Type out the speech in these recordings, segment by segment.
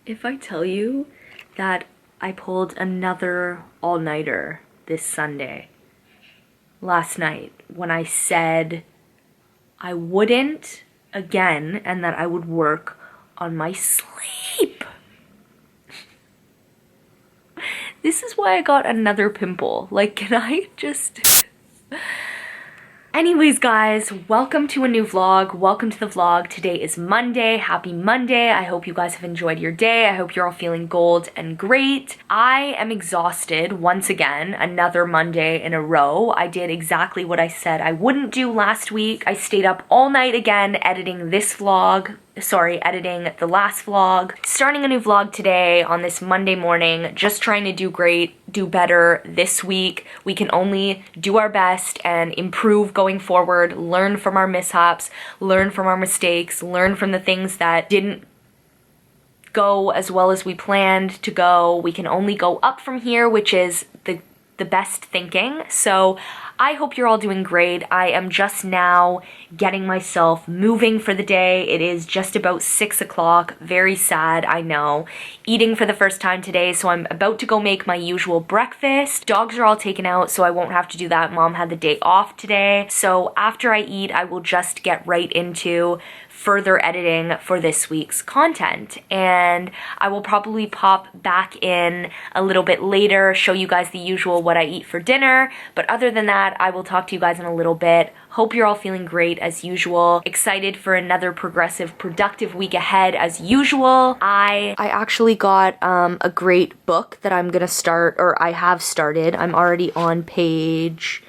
If I tell you that I pulled another all-nighter this Sunday, last night, when I said I wouldn't again and that I would work on my sleep. This is why I got another pimple. Like, can I just... Anyways, guys, welcome to a new vlog. Welcome to the vlog. Today is Monday. Happy Monday. I hope you guys have enjoyed your day. I hope you're all feeling gold and great. I am exhausted once again, another Monday in a row. I did exactly what I said I wouldn't do last week. I stayed up all night again editing this vlog. Editing the last vlog. Starting a new vlog today on this Monday morning, just trying to do great, do better this week. We can only do our best and improve going forward, learn from our mishaps, learn from our mistakes, learn from the things that didn't go as well as we planned to go. We can only go up from here, which is the best thinking. So I hope you're all doing great. I am just now getting myself moving for the day. It is just about 6 o'clock. Very sad, I know. Eating for the first time today, so I'm about to go make my usual breakfast. Dogs are all taken out, so I won't have to do that. Mom had the day off today. So after I eat, I will just get right into further editing for this week's content, and I will probably pop back in a little bit later, show you guys the usual what I eat for dinner, but other than that, I will talk to you guys in a little bit. Hope you're all feeling great as usual. Excited for another progressive, productive week ahead as usual. I actually got a great book that I'm gonna start, or I have started. I'm already on page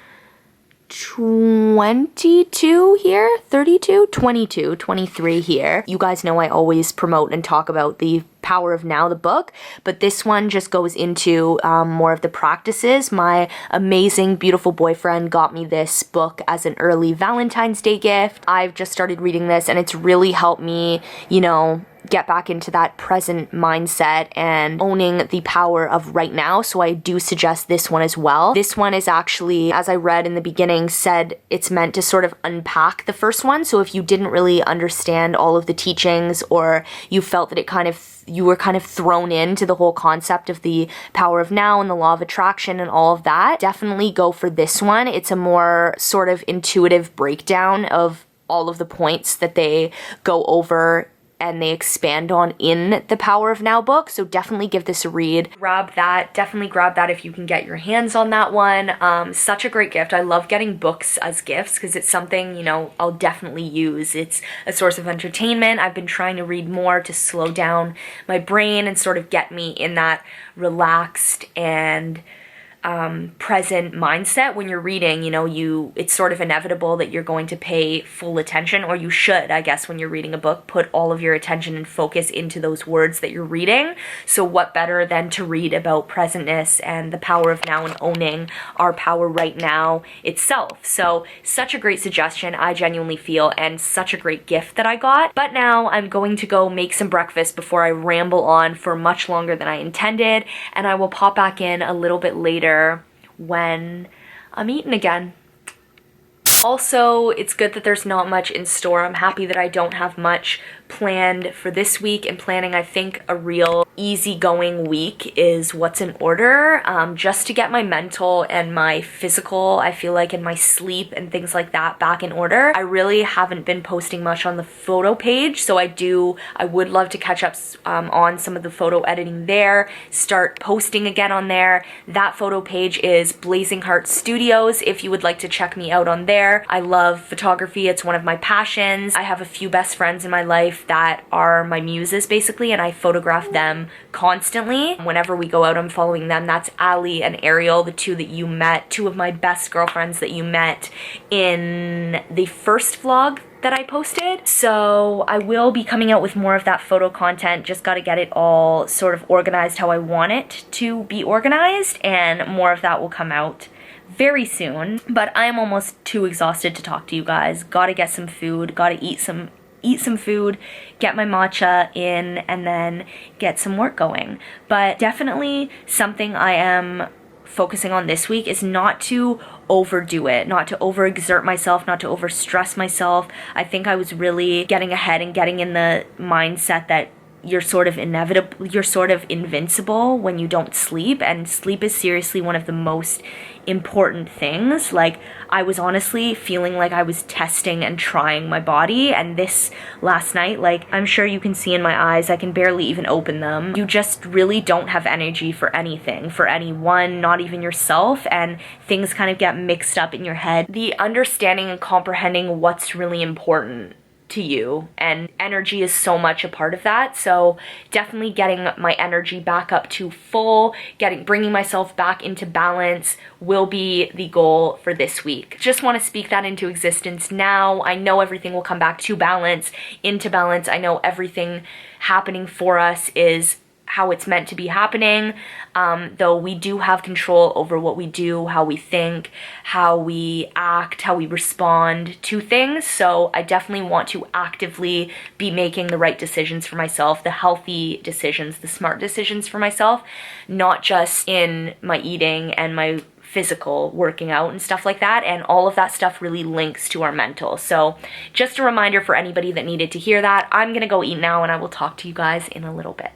22 here, 32, 22, 23 here. You guys know I always promote and talk about the Power of Now, the book, but this one just goes into more of the practices. My amazing, beautiful boyfriend got me this book as an early Valentine's Day gift. I've just started reading this and it's really helped me, you know, get back into that present mindset and owning the power of right now. So I do suggest this one as well. This one is actually, as I read in the beginning, said it's meant to sort of unpack the first one. So if you didn't really understand all of the teachings, or you felt that you were kind of thrown into the whole concept of the power of now and the law of attraction and all of that, definitely go for this one. It's a more sort of intuitive breakdown of all of the points that they go over and they expand on in the Power of Now book, so definitely give this a read. Definitely grab that if you can get your hands on that one. Such a great gift. I love getting books as gifts because it's something, you know, I'll definitely use. It's a source of entertainment. I've been trying to read more to slow down my brain and sort of get me in that relaxed and present mindset. When you're reading, you know, it's sort of inevitable that you're going to pay full attention, or you should, I guess, when you're reading a book, put all of your attention and focus into those words that you're reading. So what better than to read about presentness and the power of now and owning our power right now itself. So such a great suggestion, I genuinely feel, and such a great gift that I got. But now I'm going to go make some breakfast before I ramble on for much longer than I intended, and I will pop back in a little bit later when I'm eating again. Also, it's good that there's not much in store. I'm happy that I don't have much planned for this week, and planning, I think, a real easygoing week is what's in order, just to get my mental and my physical, I feel like, and my sleep and things like that back in order. I really haven't been posting much on the photo page, so I would love to catch up on some of the photo editing there, start posting again on there. That photo page is Blazing Heart Studios if you would like to check me out on there. I love photography. It's one of my passions. I have a few best friends in my life that are my muses, basically, and I photograph them constantly. Whenever we go out, I'm following them. That's Ali and Ariel, the two that you met, two of my best girlfriends that you met in the first vlog that I posted. So I will be coming out with more of that photo content. Just got to get it all sort of organized how I want it to be organized, and more of that will come out very soon. But I am almost too exhausted to talk to you guys. Gotta get some food, gotta eat some food, get my matcha in, and then get some work going. But definitely something I am focusing on this week is not to overdo it, not to overexert myself, not to overstress myself. I think I was really getting ahead and getting in the mindset that you're sort of inevitable, you're sort of invincible when you don't sleep, and sleep is seriously one of the most important things. Like, I was honestly feeling like I was testing and trying my body, and this last night, like, I'm sure you can see in my eyes, I can barely even open them. You just really don't have energy for anything, for anyone, not even yourself, and things kind of get mixed up in your head. The understanding and comprehending what's really important to you, and energy is so much a part of that. So definitely getting my energy back up to full, bringing myself back into balance will be the goal for this week. Just want to speak that into existence now. I know everything will come back to balance, into balance. I know everything happening for us is how it's meant to be happening, though we do have control over what we do, how we think, how we act, how we respond to things. So I definitely want to actively be making the right decisions for myself, the healthy decisions, the smart decisions for myself, not just in my eating and my physical working out and stuff like that. And all of that stuff really links to our mental. So just a reminder for anybody that needed to hear that. I'm gonna go eat now, and I will talk to you guys in a little bit.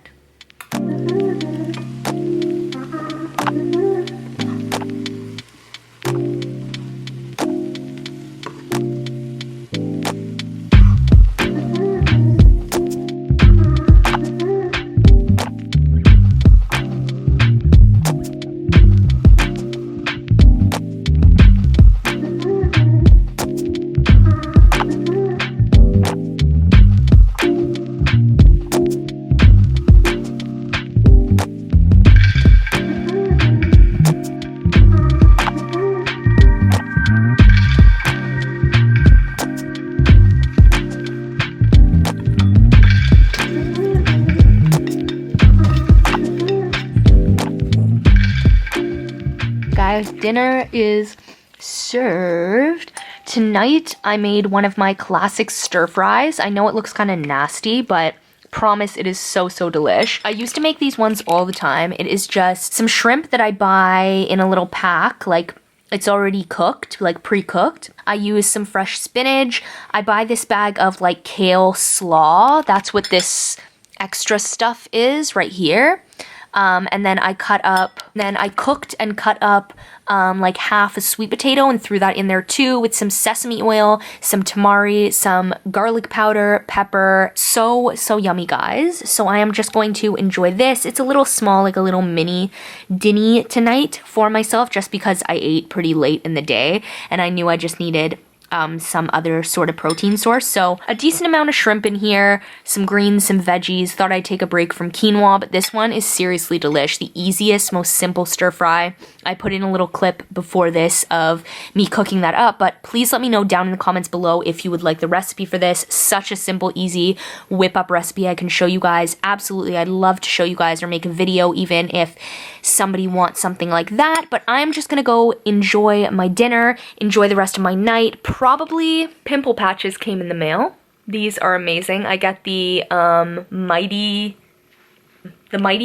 Guys, dinner is served. Tonight I made one of my classic stir fries. I know it looks kind of nasty, but promise it is so delish. I used to make these ones all the time. It is just some shrimp that I buy in a little pack, like it's already cooked, like pre-cooked. I use some fresh spinach. I buy this bag of like kale slaw. That's what this extra stuff is right here. And then I cooked and cut up like half a sweet potato and threw that in there too, with some sesame oil, some tamari, some garlic powder, pepper. So yummy, guys. So I am just going to enjoy this. It's a little small, like a little mini dinner tonight for myself, just because I ate pretty late in the day and I knew I just needed some other sort of protein source. So a decent amount of shrimp in here, some greens, some veggies. Thought I'd take a break from quinoa, but this one is seriously delish. The easiest, most simple stir fry. I put in a little clip before this of me cooking that up, but please let me know down in the comments below if you would like the recipe for this. Such a simple, easy whip up recipe I can show you guys. Absolutely, I'd love to show you guys or make a video even if somebody wants something like that. But I'm just gonna go enjoy my dinner, enjoy the rest of my night. Probably pimple patches came in the mail. These are amazing. I got the Mighty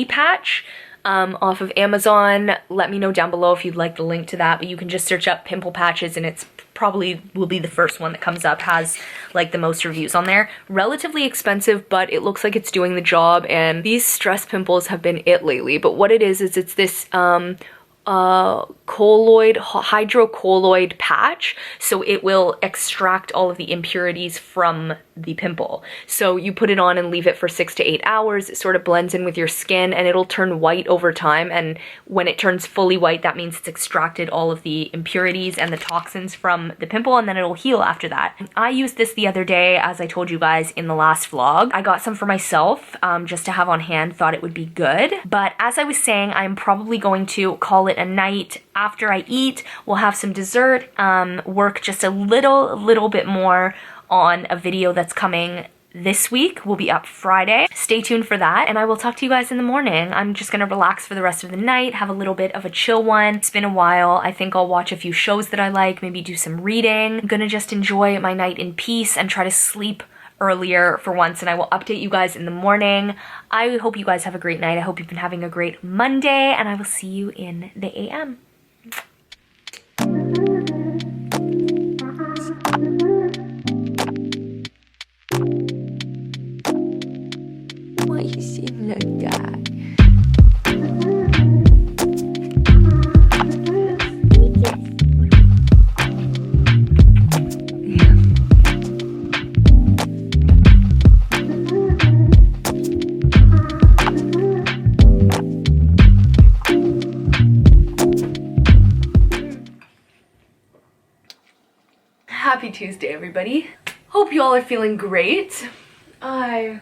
patch off of Amazon. Let me know down below if you'd like the link to that, but you can just search up pimple patches and it's probably will be the first one that comes up, has like the most reviews on there. Relatively expensive, but it looks like it's doing the job, and these stress pimples have been it lately. But what it is it's this hydrocolloid patch, so it will extract all of the impurities from the pimple. So you put it on and leave it for 6 to 8 hours. It sort of blends in with your skin and it'll turn white over time, and when it turns fully white, that means it's extracted all of the impurities and the toxins from the pimple, and then it'll heal after that. I used this the other day, as I told you guys in the last vlog. I got some for myself just to have on hand, thought it would be good. But as I was saying, I'm probably going to call it a night. After I eat, we'll have some dessert, work just a little bit more on a video that's coming this week. Will be up Friday. Stay tuned for that, and I will talk to you guys in the morning. I'm just gonna relax for the rest of the night, have a little bit of a chill one. It's been a while. I think I'll watch a few shows that I like, maybe do some reading. I'm gonna just enjoy my night in peace and try to sleep earlier for once, and I will update you guys in the morning. I hope you guys have a great night. I hope you've been having a great Monday, and I will see you in the AM. Why you seem like that? Happy Tuesday, everybody. Hope you all are feeling great. I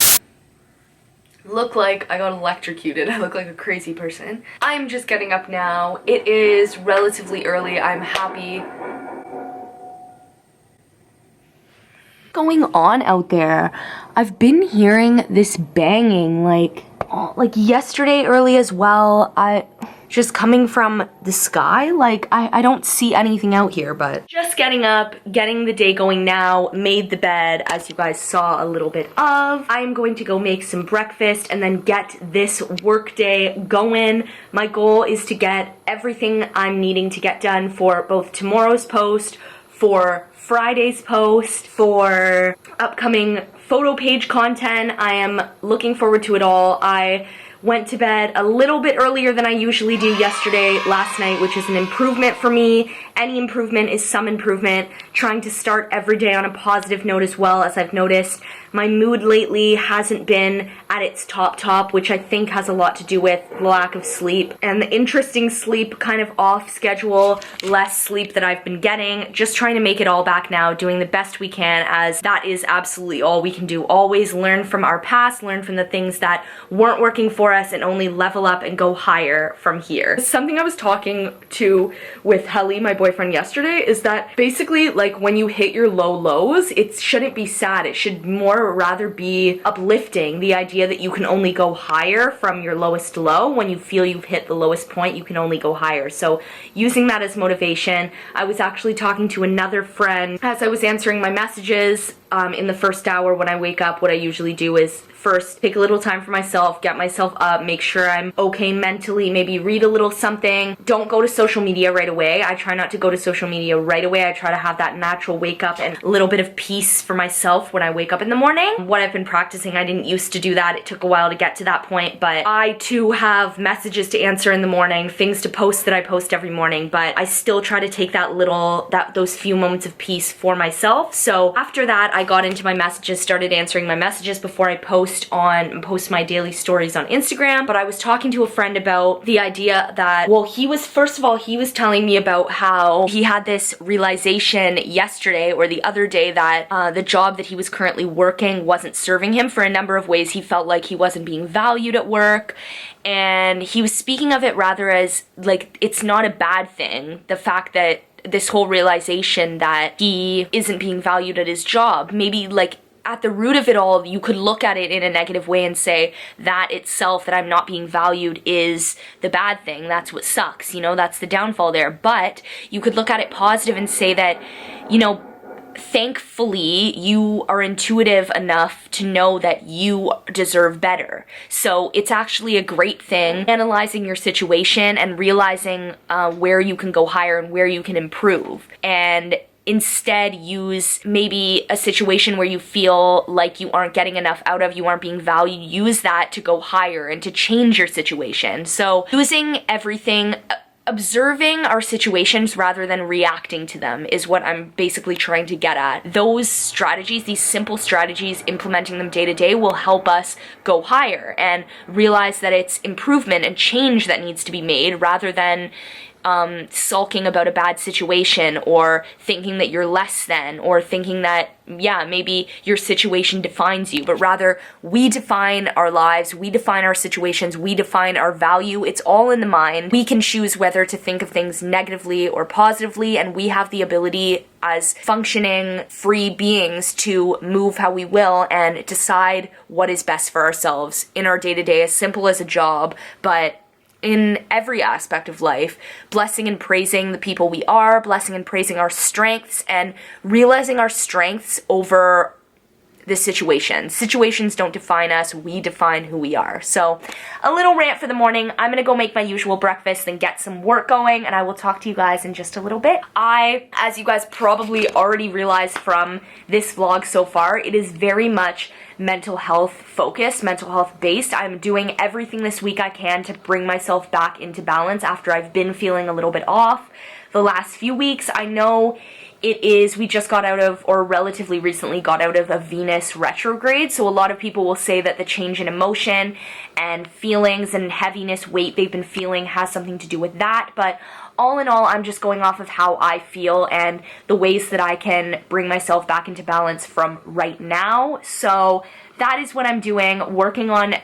look like I got electrocuted. I look like a crazy person. I'm just getting up now. It is relatively early. I'm happy. Going on out there? I've been hearing this banging like yesterday early as well. Just coming from the sky, like I don't see anything out here, but just getting up, getting the day going now, made the bed as you guys saw a little bit of. I'm going to go make some breakfast and then get this work day going. My goal is to get everything I'm needing to get done for both tomorrow's post, for Friday's post, for upcoming photo page content. I am looking forward to it all. I went to bed a little bit earlier than I usually do last night, which is an improvement for me. Any improvement is some improvement. Trying to start every day on a positive note as well, as I've noticed. My mood lately hasn't been at its top, which I think has a lot to do with lack of sleep and the interesting sleep, kind of off schedule, less sleep that I've been getting. Just trying to make it all back now, doing the best we can, as that is absolutely all we can do. Always learn from our past, learn from the things that weren't working for us, and only level up and go higher from here. Something I was talking to with Helly, my boyfriend, yesterday, is that basically, like, when you hit your low lows, it shouldn't be sad. It should more rather be uplifting. The idea that you can only go higher from your lowest low. When you feel you've hit the lowest point, you can only go higher. So using that as motivation. I was actually talking to another friend as I was answering my messages in the first hour when I wake up. What I usually do is first take a little time for myself, get myself up, make sure I'm okay mentally, maybe read a little something. Don't go to social media right away. I try not to go to social media right away. I try to have that natural wake up and a little bit of peace for myself when I wake up in the morning. What I've been practicing, I didn't used to do that. It took a while to get to that point, but I too have messages to answer in the morning, things to post that I post every morning, but I still try to take those few moments of peace for myself. So after that, I got into my messages, started answering my messages before I post my daily stories on Instagram. But I was talking to a friend about the idea that, well, he was telling me about how he had this realization yesterday or the other day that the job that he was currently working wasn't serving him for a number of ways. He felt like he wasn't being valued at work, and he was speaking of it rather as like it's not a bad thing, the fact that this whole realization that he isn't being valued at his job. Maybe like at the root of it all, you could look at it in a negative way and say that itself, that I'm not being valued, is the bad thing. That's what sucks, you know, that's the downfall there. But you could look at it positive and say that, you know, thankfully you are intuitive enough to know that you deserve better. So it's actually a great thing analyzing your situation and realizing where you can go higher and where you can improve, and instead use maybe a situation where you feel like you aren't getting enough out of, you aren't being valued, use that to go higher and to change your situation. So using everything, observing our situations rather than reacting to them is what I'm basically trying to get at. Those strategies, these simple strategies, implementing them day to day will help us go higher and realize that it's improvement and change that needs to be made, rather than sulking about a bad situation or thinking that you're less than, or thinking that, yeah, maybe your situation defines you, but rather we define our lives, we define our situations, we define our value. It's all in the mind. We can choose whether to think of things negatively or positively, and we have the ability as functioning free beings to move how we will and decide what is best for ourselves in our day-to-day, as simple as a job, but in every aspect of life, blessing and praising the people we are, blessing and praising our strengths, and realizing our strengths over the situation. Situations don't define us, we define who we are. So a little rant for the morning. I'm gonna go make my usual breakfast and get some work going, and I will talk to you guys in just a little bit. As you guys probably already realized from this vlog so far, it is very much mental health focused, mental health based. I'm doing everything this week I can to bring myself back into balance after I've been feeling a little bit off the last few weeks. I know we just got out of, or relatively recently got out of, a Venus retrograde, so a lot of people will say that the change in emotion and feelings and heaviness, weight they've been feeling has something to do with that, but all in all, I'm just going off of how I feel and the ways that I can bring myself back into balance from right now. So that is what I'm doing, working on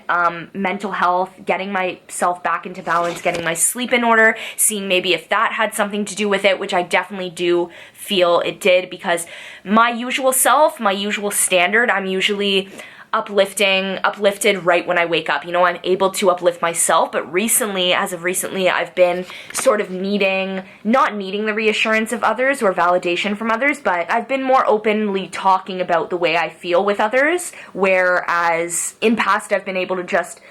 mental health, getting myself back into balance, getting my sleep in order, seeing maybe if that had something to do with it, which I definitely do feel it did, because my usual self, my usual standard, I'm usually uplifted right when I wake up. You know, I'm able to uplift myself, but as of recently, I've been sort of not needing the reassurance of others or validation from others, but I've been more openly talking about the way I feel with others, whereas in past I've been able to just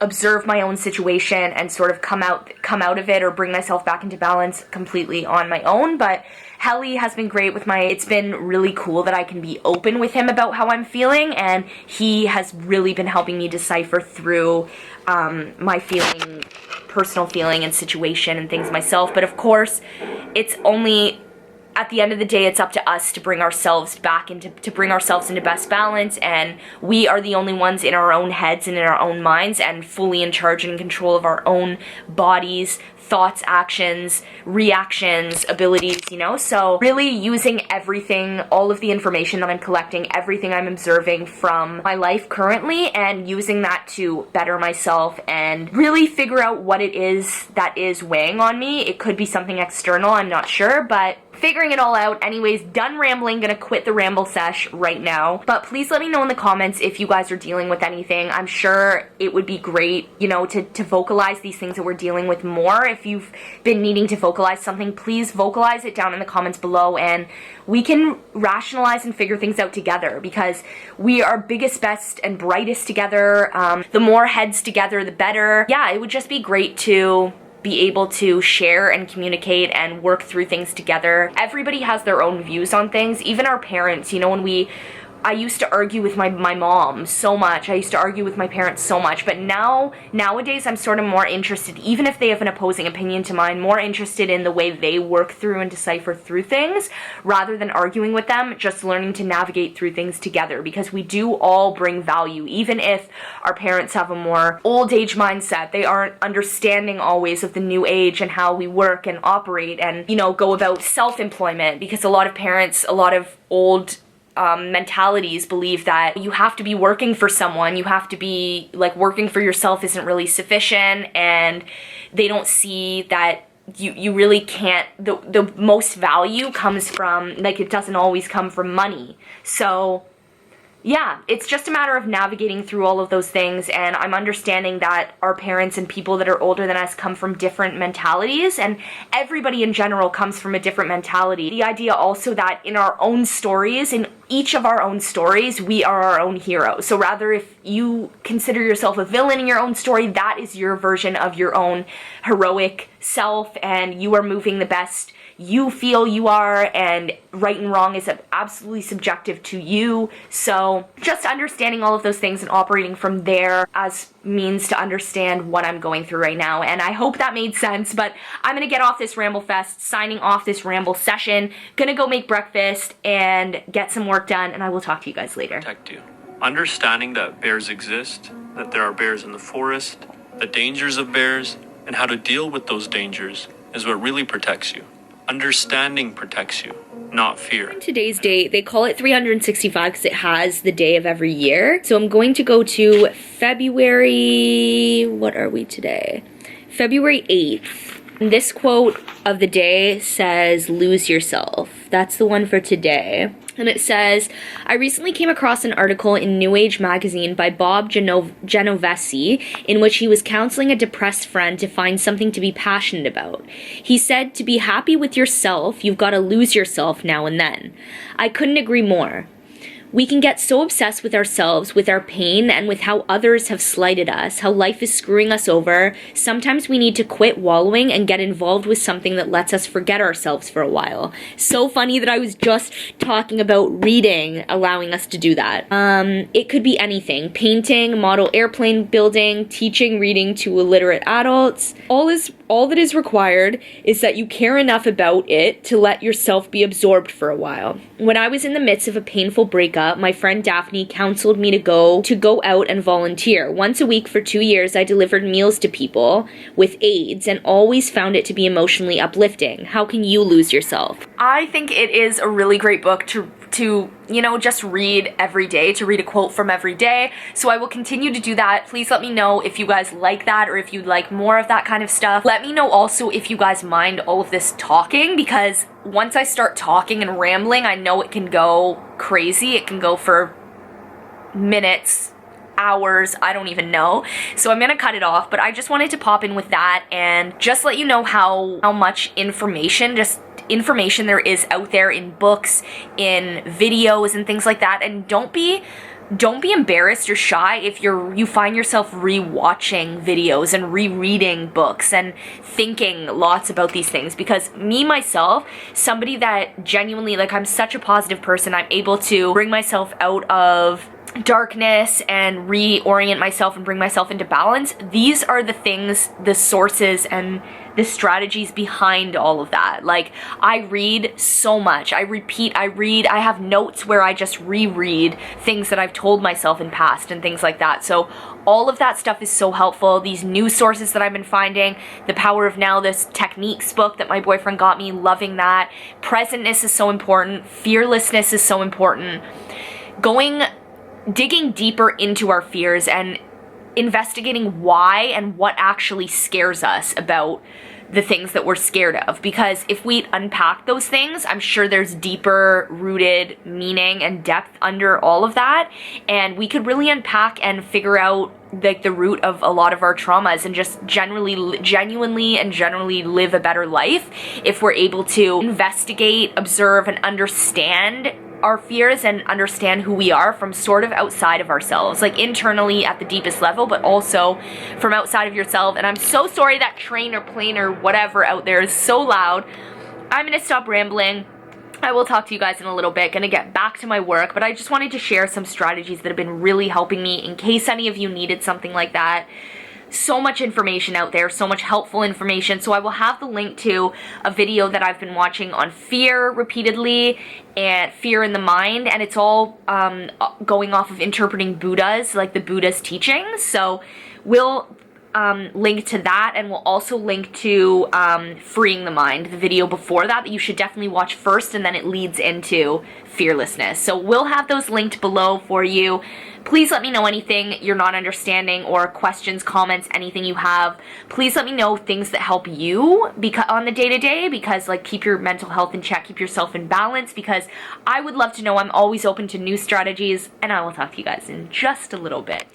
observe my own situation and sort of come out of it or bring myself back into balance completely on my own. But Helly has been great with it's been really cool that I can be open with him about how I'm feeling, and he has really been helping me decipher through my personal feeling and situation and things myself. But of course, it's only, at the end of the day, it's up to us to bring ourselves into best balance, and we are the only ones in our own heads and in our own minds and fully in charge and in control of our own bodies, thoughts, actions, reactions, abilities, you know? So really using everything, all of the information that I'm collecting, everything I'm observing from my life currently, and using that to better myself and really figure out what it is that is weighing on me. It could be something external, I'm not sure, but figuring it all out. Anyways, done rambling, gonna quit the ramble sesh right now. But please let me know in the comments if you guys are dealing with anything. I'm sure it would be great, you know, to vocalize these things that we're dealing with more. If you've been needing to vocalize something, please vocalize it down in the comments below, and we can rationalize and figure things out together, because we are biggest, best, and brightest together. The more heads together, the better. Yeah, it would just be great to be able to share and communicate and work through things together. Everybody has their own views on things, even our parents. You know, I used to argue with my mom so much. I used to argue with my parents so much, but nowadays I'm sort of more interested, even if they have an opposing opinion to mine, more interested in the way they work through and decipher through things, rather than arguing with them, just learning to navigate through things together, because we do all bring value. Even if our parents have a more old age mindset, they aren't understanding always of the new age and how we work and operate and, you know, go about self-employment, because a lot of parents, a lot of old mentalities believe that you have to be working for someone, you have to be, like, working for yourself isn't really sufficient, and they don't see that you really can't, the most value comes from, like, it doesn't always come from money. So yeah, it's just a matter of navigating through all of those things, and I'm understanding that our parents and people that are older than us come from different mentalities, and everybody in general comes from a different mentality. The idea also that in our own stories, in each of our own stories, we are our own hero. So rather, if you consider yourself a villain in your own story, that is your version of your own heroic self, and you are moving the best you feel you are, and right and wrong is absolutely subjective to you. So just understanding all of those things and operating from there as means to understand what I'm going through right now. And I hope that made sense, but I'm gonna get off this ramble fest, signing off this ramble session, gonna go make breakfast and get some work done, and I will talk to you guys later. Protect you. Understanding that bears exist, that there are bears in the forest, the dangers of bears, and how to deal with those dangers is what really protects you. Understanding protects you, not fear. Today's date, they call it 365 because it has the day of every year. So I'm going to go to February, what are we today? February 8th. And this quote of the day says, lose yourself. That's the one for today. And it says, I recently came across an article in New Age magazine by Bob Genovese in which he was counseling a depressed friend to find something to be passionate about. He said, to be happy with yourself, you've got to lose yourself now and then. I couldn't agree more. We can get so obsessed with ourselves, with our pain, and with how others have slighted us, how life is screwing us over. Sometimes we need to quit wallowing and get involved with something that lets us forget ourselves for a while. So funny that I was just talking about reading allowing us to do that. It could be anything. Painting, model airplane building, teaching reading to illiterate adults. All that is required is that you care enough about it to let yourself be absorbed for a while. When I was in the midst of a painful breakup, my friend Daphne counseled me to go out and volunteer. Once a week for 2 years, I delivered meals to people with AIDS and always found it to be emotionally uplifting. How can you lose yourself? I think it is a really great book to just read every day, to read a quote from every day. So I will continue to do that. Please let me know if you guys like that or if you'd like more of that kind of stuff. Let me know also if you guys mind all of this talking, because once I start talking and rambling, I know it can go crazy. It can go for minutes, hours, I don't even know. So I'm gonna cut it off, but I just wanted to pop in with that and just let you know how much information there is out there in books, in videos and things like that. And don't be embarrassed or shy if you find yourself rewatching videos and rereading books and thinking lots about these things, because myself, somebody that genuinely, like, I'm such a positive person, I'm able to bring myself out of darkness and reorient myself and bring myself into balance. These are the things, the sources and the strategies behind all of that. Like, I read so much, I read, I have notes where I just reread things that I've told myself in past and things like that. So all of that stuff is so helpful. These new sources that I've been finding, The Power of Now, this techniques book that my boyfriend got me, loving that. Presentness is so important. Fearlessness is so important. Digging deeper into our fears and investigating why and what actually scares us about the things that we're scared of. Because if we unpack those things, I'm sure there's deeper rooted meaning and depth under all of that. And we could really unpack and figure out like the root of a lot of our traumas and just genuinely and generally live a better life if we're able to investigate, observe, and understand our fears and understand who we are from sort of outside of ourselves, like internally at the deepest level, but also from outside of yourself. And I'm so sorry that train or plane or whatever out there is so loud. I'm gonna stop rambling. I will talk to you guys in a little bit, gonna get back to my work, but I just wanted to share some strategies that have been really helping me in case any of you needed something like that. So much information out there, so much helpful information. So I will have the link to a video that I've been watching on fear repeatedly and fear in the mind, and it's all going off of interpreting Buddha's, like the Buddha's teachings. So we'll link to that, and we'll also link to Freeing the Mind, the video before that you should definitely watch first, and then it leads into fearlessness. So we'll have those linked below for you. Please let me know anything you're not understanding, or questions, comments, anything you have. Please let me know things that help you on the day-to-day, because like keep your mental health in check, keep yourself in balance, because I would love to know. I'm always open to new strategies, and I will talk to you guys in just a little bit.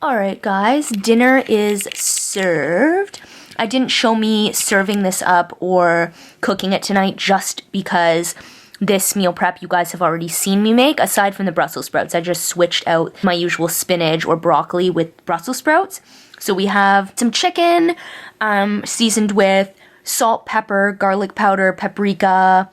Alright guys, dinner is served. I didn't show me serving this up or cooking it tonight just because this meal prep you guys have already seen me make. Aside from the Brussels sprouts, I just switched out my usual spinach or broccoli with Brussels sprouts. So we have some chicken seasoned with salt, pepper, garlic powder, paprika,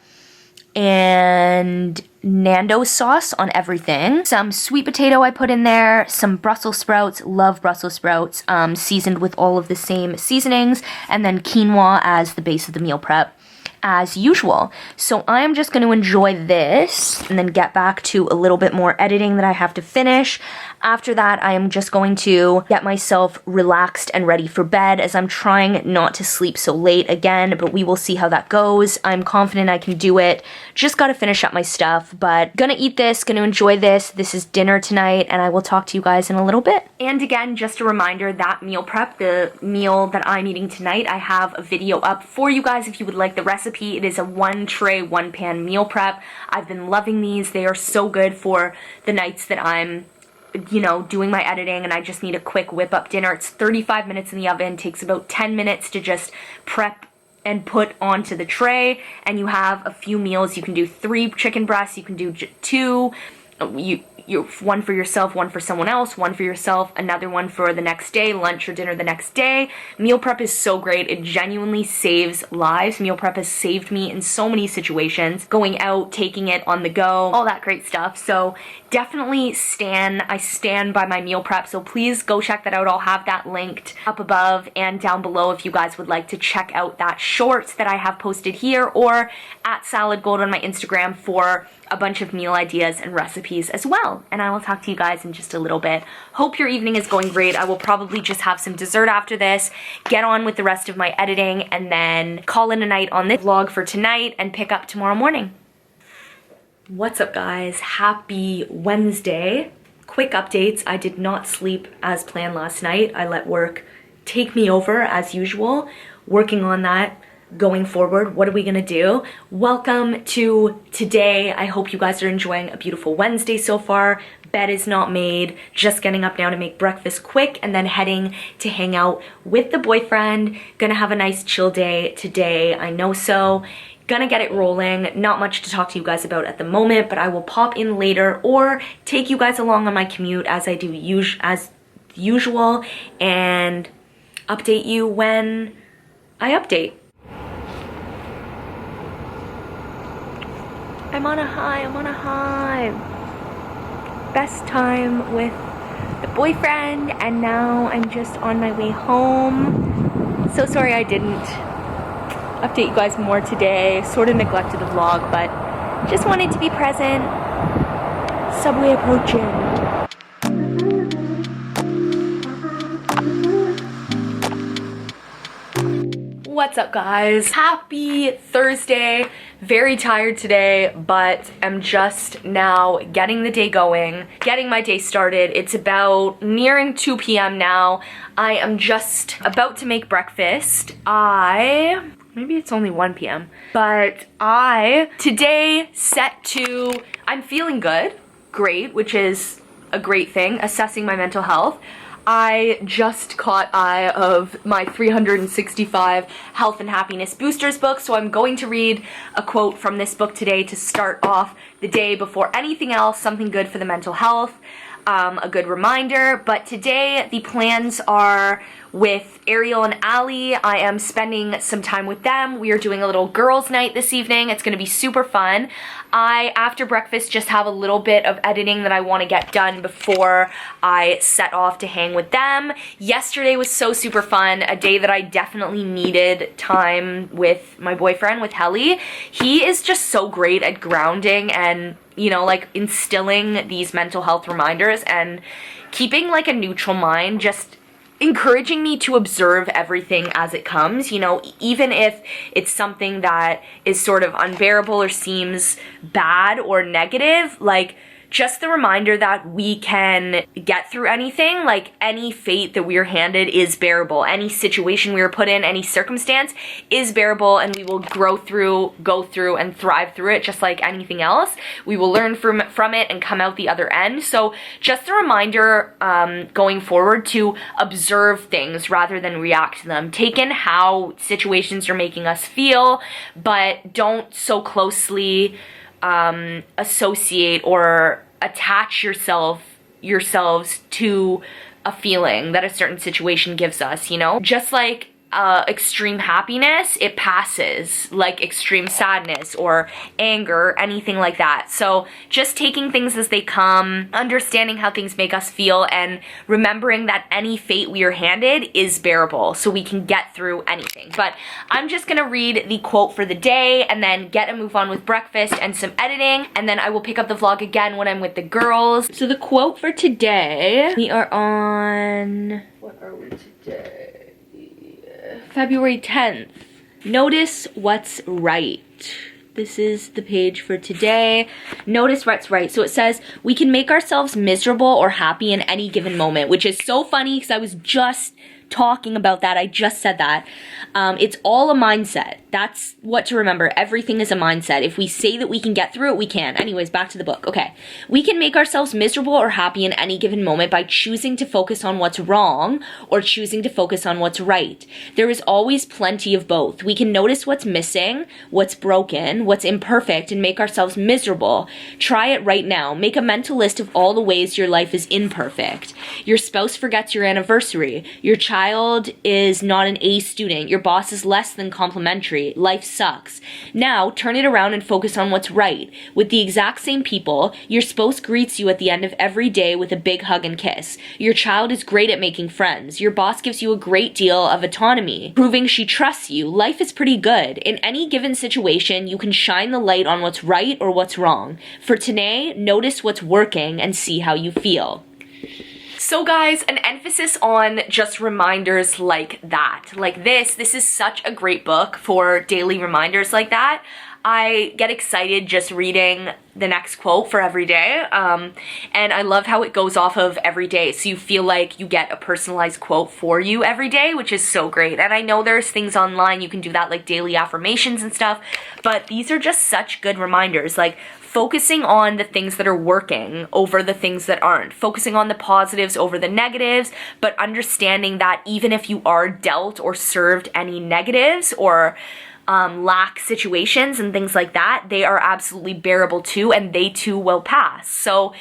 and Nando's sauce on everything. Some sweet potato I put in there, some Brussels sprouts, love Brussels sprouts, seasoned with all of the same seasonings, and then quinoa as the base of the meal prep, as usual. So I'm just going to enjoy this and then get back to a little bit more editing that I have to finish. After that, I am just going to get myself relaxed and ready for bed, as I'm trying not to sleep so late again, but we will see how that goes. I'm confident I can do it. Just got to finish up my stuff, but gonna eat this, gonna enjoy this. This is dinner tonight, and I will talk to you guys in a little bit. And again, just a reminder, that meal prep, the meal that I'm eating tonight, I have a video up for you guys if you would like the recipe. It is a 1-tray, 1-pan meal prep. I've been loving these. They are so good for the nights that I'm doing my editing and I just need a quick whip up dinner. It's 35 minutes in the oven, takes about 10 minutes to just prep and put onto the tray, and you have a few meals. You can do 3 chicken breasts, you can do 2, you one for yourself, one for someone else, one for yourself, another one for the next day, lunch or dinner the next day. Meal prep is so great. It genuinely saves lives. Meal prep has saved me in so many situations, going out, taking it on the go, all that great stuff. So definitely I stand by my meal prep, so please go check that out. I'll have that linked up above and down below if you guys would like to check out that shorts that I have posted here, or at Salad Gold on my Instagram for a bunch of meal ideas and recipes as well. And I will talk to you guys in just a little bit. Hope your evening is going great. I will probably just have some dessert after this, get on with the rest of my editing, and then call in a night on this vlog for tonight and pick up tomorrow morning. What's up, guys? Happy Wednesday. Quick updates. I did not sleep as planned last night. I let work take me over as usual. Working on that going forward. What are we gonna do? Welcome to today. I hope you guys are enjoying a beautiful Wednesday so far. Bed is not made. Just getting up now to make breakfast quick and then heading to hang out with the boyfriend. Gonna have a nice chill day today. I know so. Gonna get it rolling. Not much to talk to you guys about at the moment, but I will pop in later or take you guys along on my commute as I do as usual, and update you when I update. I'm on a high. Best time with the boyfriend, and now I'm just on my way home. So sorry I didn't update you guys more today. Sort of neglected the vlog, but just wanted to be present. Subway approaching. What's up, guys? Happy Thursday. Very tired today, but I'm just now getting the day going, getting my day started. It's about nearing 2 p.m. now. I am just about to make breakfast. Maybe it's only 1 p.m. But today I'm feeling good, great, which is a great thing, assessing my mental health. I just caught eye of my 365 Health and Happiness Boosters book, so I'm going to read a quote from this book today to start off the day before anything else, something good for the mental health, a good reminder. But today the plans are with Ariel and Allie. I am spending some time with them. We are doing a little girls' night this evening. It's gonna be super fun. After breakfast, just have a little bit of editing that I wanna get done before I set off to hang with them. Yesterday was so super fun, a day that I definitely needed time with my boyfriend, with Helly. He is just so great at grounding and, you know, like instilling these mental health reminders and keeping like a neutral mind, just encouraging me to observe everything as it comes, you know, even if it's something that is sort of unbearable or seems bad or negative, like just the reminder that we can get through anything. Like any fate that we are handed is bearable. Any situation we are put in, any circumstance is bearable, and we will go through and thrive through it just like anything else. We will learn from it and come out the other end. So just a reminder going forward to observe things rather than react to them. Take in how situations are making us feel, but don't so closely associate or attach yourselves to a feeling that a certain situation gives us, you know? Just like extreme happiness, it passes, like extreme sadness or anger, anything like that. So just taking things as they come, understanding how things make us feel, and remembering that any fate we are handed is bearable, so we can get through anything. But I'm just gonna read the quote for the day and then get a move on with breakfast and some editing, and then I will pick up the vlog again when I'm with the girls. So the quote for today, we are on, what are we today? February 10th. Notice what's right. This is the page for today. Notice what's right. So it says, we can make ourselves miserable or happy in any given moment, which is so funny because I was just talking about that. I just said that. It's all a mindset. That's what to remember. Everything is a mindset. If we say that we can get through it, we can. Anyways, back to the book. Okay. We can make ourselves miserable or happy in any given moment by choosing to focus on what's wrong or choosing to focus on what's right. There is always plenty of both. We can notice what's missing, what's broken, what's imperfect, and make ourselves miserable. Try it right now. Make a mental list of all the ways your life is imperfect. Your spouse forgets your anniversary. Your child is not an A student. Your boss is less than complimentary. Life sucks. Now, turn it around and focus on what's right. With the exact same people, your spouse greets you at the end of every day with a big hug and kiss. Your child is great at making friends. Your boss gives you a great deal of autonomy, proving she trusts you. Life is pretty good. In any given situation, you can shine the light on what's right or what's wrong. For today, notice what's working and see how you feel. So guys, an emphasis on just reminders like that. Like this is such a great book for daily reminders like that. I get excited just reading the next quote for every day, and I love how it goes off of every day, so you feel like you get a personalized quote for you every day, which is so great. And I know there's things online you can do that, like daily affirmations and stuff, but these are just such good reminders, like focusing on the things that are working over the things that aren't, focusing on the positives over the negatives, but understanding that even if you are dealt or served any negatives or lack situations and things like that, they are absolutely bearable too, and they too will pass. So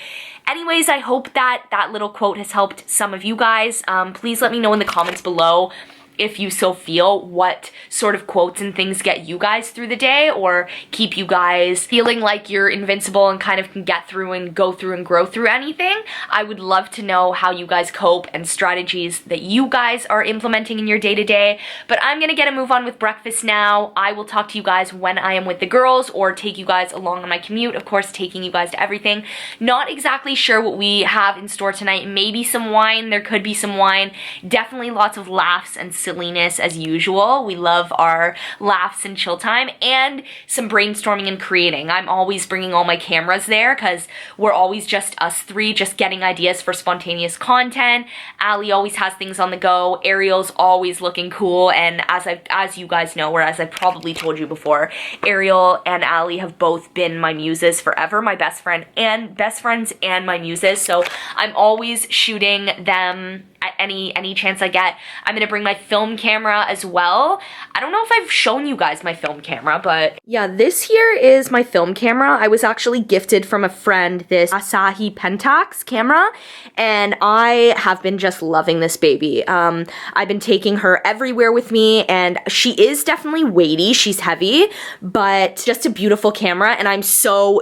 anyways, I hope that that little quote has helped some of you guys. Please let me know in the comments below if you so feel, what sort of quotes and things get you guys through the day or keep you guys feeling like you're invincible and kind of can get through and go through and grow through anything. I would love to know how you guys cope and strategies that you guys are implementing in your day-to-day. But I'm gonna get a move on with breakfast now. I will talk to you guys when I am with the girls or take you guys along on my commute, of course taking you guys to everything. Not exactly sure what we have in store tonight. Maybe some wine, there could be some wine. Definitely lots of laughs and silliness as usual. We love our laughs and chill time, and some brainstorming and creating. I'm always bringing all my cameras there because we're always just us three, just getting ideas for spontaneous content. Allie always has things on the go. Ariel's always looking cool, and as you guys know, or as I probably told you before, Ariel and Allie have both been my muses forever, my best friends and my muses. So I'm always shooting them at any chance I get. I'm gonna bring my film camera as well. I don't know if I've shown you guys my film camera, but yeah, this here is my film camera. I was actually gifted from a friend this Asahi Pentax camera, and I have been just loving this baby. I've been taking her everywhere with me, and she is definitely weighty. She's heavy, but just a beautiful camera, and I'm so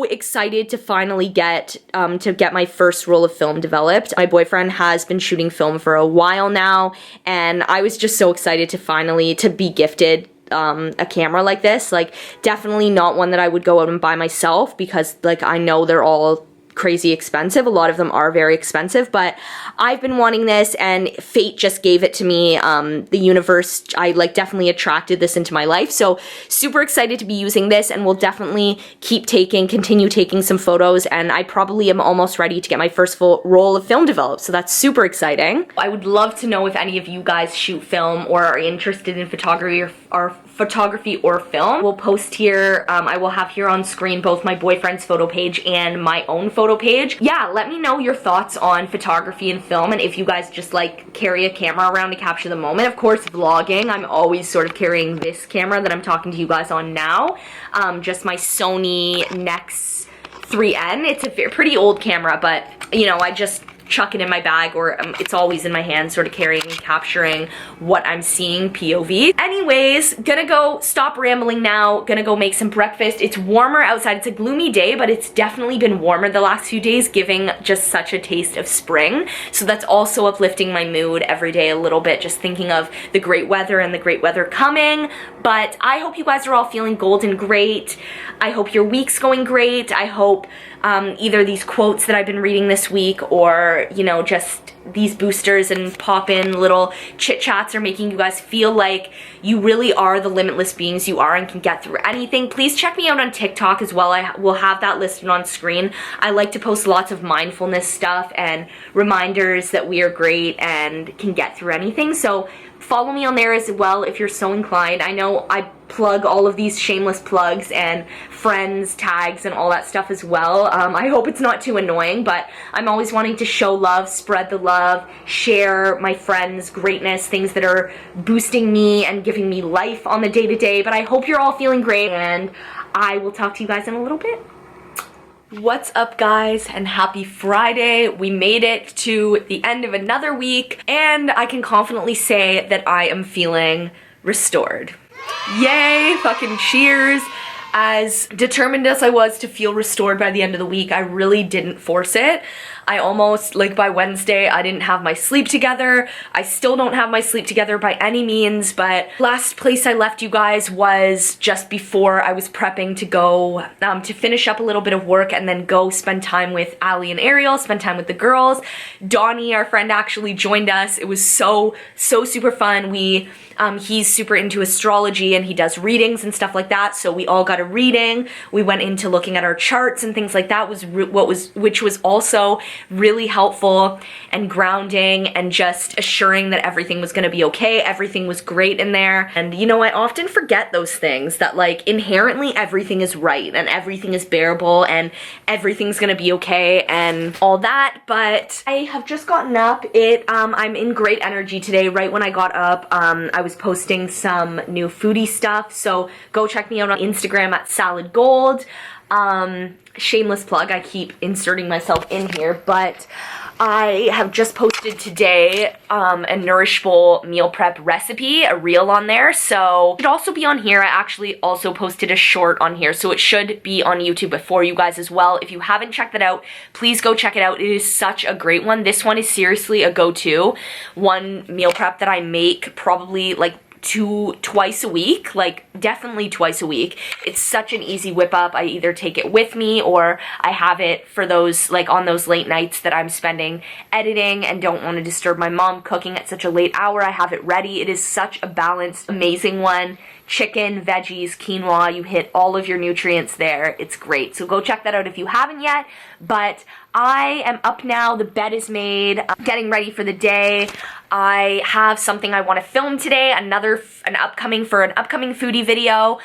excited to finally get my first roll of film developed. My boyfriend has been shooting film for a while now, and I was just so excited to finally be gifted a camera like this. Like, definitely not one that I would go out and buy myself, because like I know they're all crazy expensive. A lot of them are very expensive, but I've been wanting this, and fate just gave it to me. The universe, I like definitely attracted this into my life, so super excited to be using this, and we'll definitely continue taking some photos, and I probably am almost ready to get my first full roll of film developed, so that's super exciting. I would love to know if any of you guys shoot film or are interested in photography or film. We'll post here, I will have here on screen both my boyfriend's photo page and my own photo page. Yeah, let me know your thoughts on photography and film, and if you guys just like carry a camera around to capture the moment. Of course, vlogging, I'm always sort of carrying this camera that I'm talking to you guys on now, just my Sony Nex 3N. It's a pretty old camera, but you know, I just chuck it in my bag, or it's always in my hand, sort of carrying and capturing what I'm seeing POV. Anyways, gonna go stop rambling now, gonna go make some breakfast. It's warmer outside. It's a gloomy day, but it's definitely been warmer the last few days, giving just such a taste of spring. So that's also uplifting my mood every day a little bit, just thinking of the great weather and the great weather coming. But I hope you guys are all feeling golden great. I hope your week's going great. I hope either these quotes that I've been reading this week, or you know, just these boosters and pop in little chit chats are making you guys feel like you really are the limitless beings you are and can get through anything, please check me out on TikTok as well. I will have that listed on screen. I like to post lots of mindfulness stuff and reminders that we are great and can get through anything. So follow me on there as well if you're so inclined. I know I plug all of these shameless plugs and friends tags and all that stuff as well. I hope it's not too annoying, but I'm always wanting to show love, spread the love, share my friends' greatness, things that are boosting me and giving me life on the day-to-day. But I hope you're all feeling great, and I will talk to you guys in a little bit. What's up, guys, and happy Friday. We made it to the end of another week, and I can confidently say that I am feeling restored. Yay, fucking cheers. As determined as I was to feel restored by the end of the week, I really didn't force it. I almost, like by Wednesday, I didn't have my sleep together. I still don't have my sleep together by any means, but last place I left you guys was just before I was prepping to go to finish up a little bit of work and then go spend time with Ali and Ariel, spend time with the girls. Donnie, our friend, actually joined us. It was so super fun. He's super into astrology and he does readings and stuff like that, so we all got a reading. We went into looking at our charts and things like that, which was also really helpful and grounding and just assuring that everything was gonna be okay. Everything was great in there. And you know, I often forget those things, that like inherently everything is right and everything is bearable and everything's gonna be okay and all that. But I have just gotten up. I'm in great energy today. Right when I got up, I was posting some new foodie stuff, so go check me out on Instagram at Salad Gold. Shameless plug, I keep inserting myself in here, but I have just posted today a Nourishful meal prep recipe, a reel on there, so it should also be on here. I actually also posted a short on here, so it should be on YouTube for you guys as well. If you haven't checked that out, please go check it out. It is such a great one. This one is seriously a go-to. One meal prep that I make probably like twice a week, like definitely twice a week. It's such an easy whip up. I either take it with me or I have it for those, like on those late nights that I'm spending editing and don't want to disturb my mom cooking at such a late hour. I have it ready. It is such a balanced, amazing one. Chicken, veggies, quinoa, you hit all of your nutrients there. It's great. So go check that out if you haven't yet. But I am up now. The bed is made. I'm getting ready for the day. I have something I want to film today, an upcoming foodie video.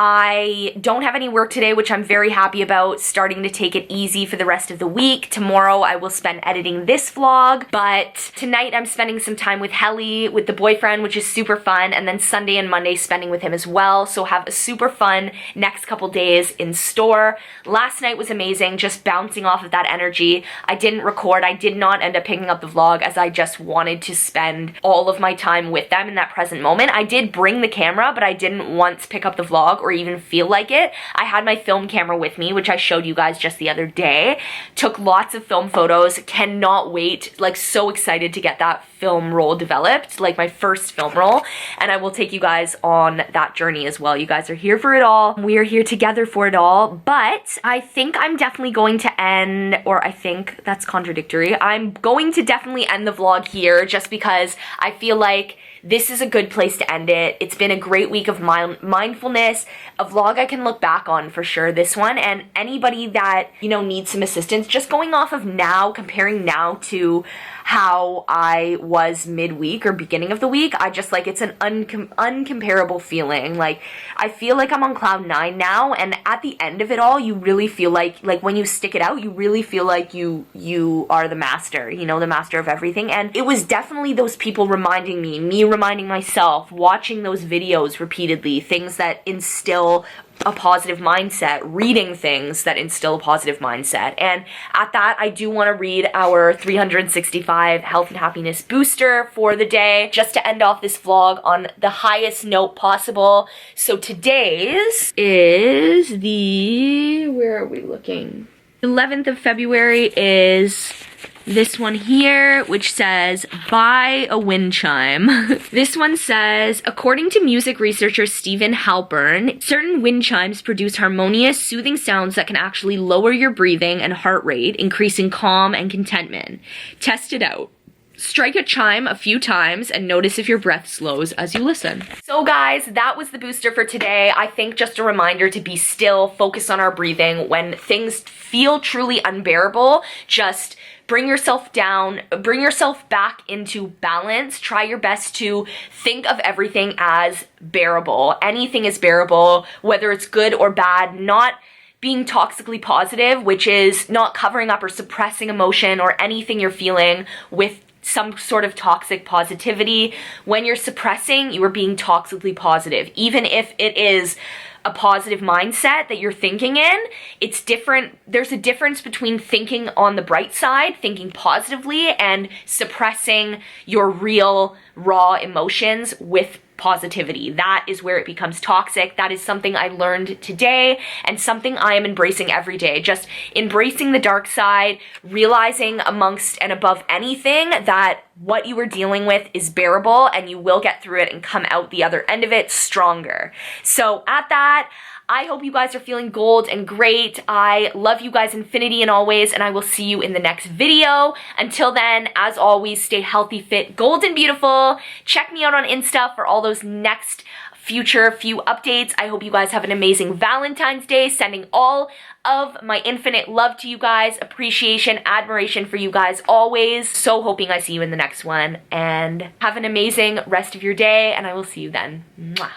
I don't have any work today, which I'm very happy about, starting to take it easy for the rest of the week. Tomorrow I will spend editing this vlog, but tonight I'm spending some time with Helly, with the boyfriend, which is super fun, and then Sunday and Monday spending with him as well, so have a super fun next couple days in store. Last night was amazing, just bouncing off of that energy. I didn't record, I did not end up picking up the vlog as I just wanted to spend all of my time with them in that present moment. I did bring the camera, but I didn't once pick up the vlog or even feel like it. I had my film camera with me, which I showed you guys just the other day. Took lots of film photos. Cannot wait. Like, so excited to get that film roll developed, like my first film roll, and I will take you guys on that journey as well. You guys are here for it all. We are here together for it all, but I think I'm definitely going to end, or I think that's contradictory. I'm going to definitely end the vlog here just because I feel like this is a good place to end it. It's been a great week of mindfulness, a vlog I can look back on for sure, this one, and anybody that, you know, needs some assistance, just going off of now, comparing now to how I was midweek or beginning of the week, I just, like, it's an uncomparable feeling. Like, I feel like I'm on cloud 9 now, and at the end of it all, you really feel like when you stick it out, you really feel like you are the master, you know, the master of everything. And it was definitely those people reminding me reminding myself, watching those videos repeatedly, things that instill a positive mindset, reading things that instill a positive mindset. And at that, I do want to read our 365 health and happiness booster for the day, just to end off this vlog on the highest note possible. So today's is where are we looking? 11th of February is this one here, which says, buy a wind chime. This one says, according to music researcher Stephen Halpern, certain wind chimes produce harmonious, soothing sounds that can actually lower your breathing and heart rate, increasing calm and contentment. Test it out. strike a chime a few times and notice if your breath slows as you listen. So guys, that was the booster for today. I think just a reminder to be still, focus on our breathing. When things feel truly unbearable, just bring yourself down, bring yourself back into balance. Try your best to think of everything as bearable. Anything is bearable, whether it's good or bad, not being toxically positive, which is not covering up or suppressing emotion or anything you're feeling with some sort of toxic positivity. When you're suppressing, you are being toxically positive. Even if it is a positive mindset that you're thinking in, it's different. There's a difference between thinking on the bright side, thinking positively, and suppressing your real, raw emotions with positivity. That is where it becomes toxic. That is something I learned today and something I am embracing every day. Just embracing the dark side, realizing amongst and above anything that what you are dealing with is bearable and you will get through it and come out the other end of it stronger. So at that, I hope you guys are feeling gold and great. I love you guys infinity and always, and I will see you in the next video. Until then, as always, stay healthy, fit, gold, and beautiful. Check me out on Insta for all those next future few updates. I hope you guys have an amazing Valentine's Day. Sending all of my infinite love to you guys, appreciation, admiration for you guys always. So hoping I see you in the next one, and have an amazing rest of your day, and I will see you then. Mwah.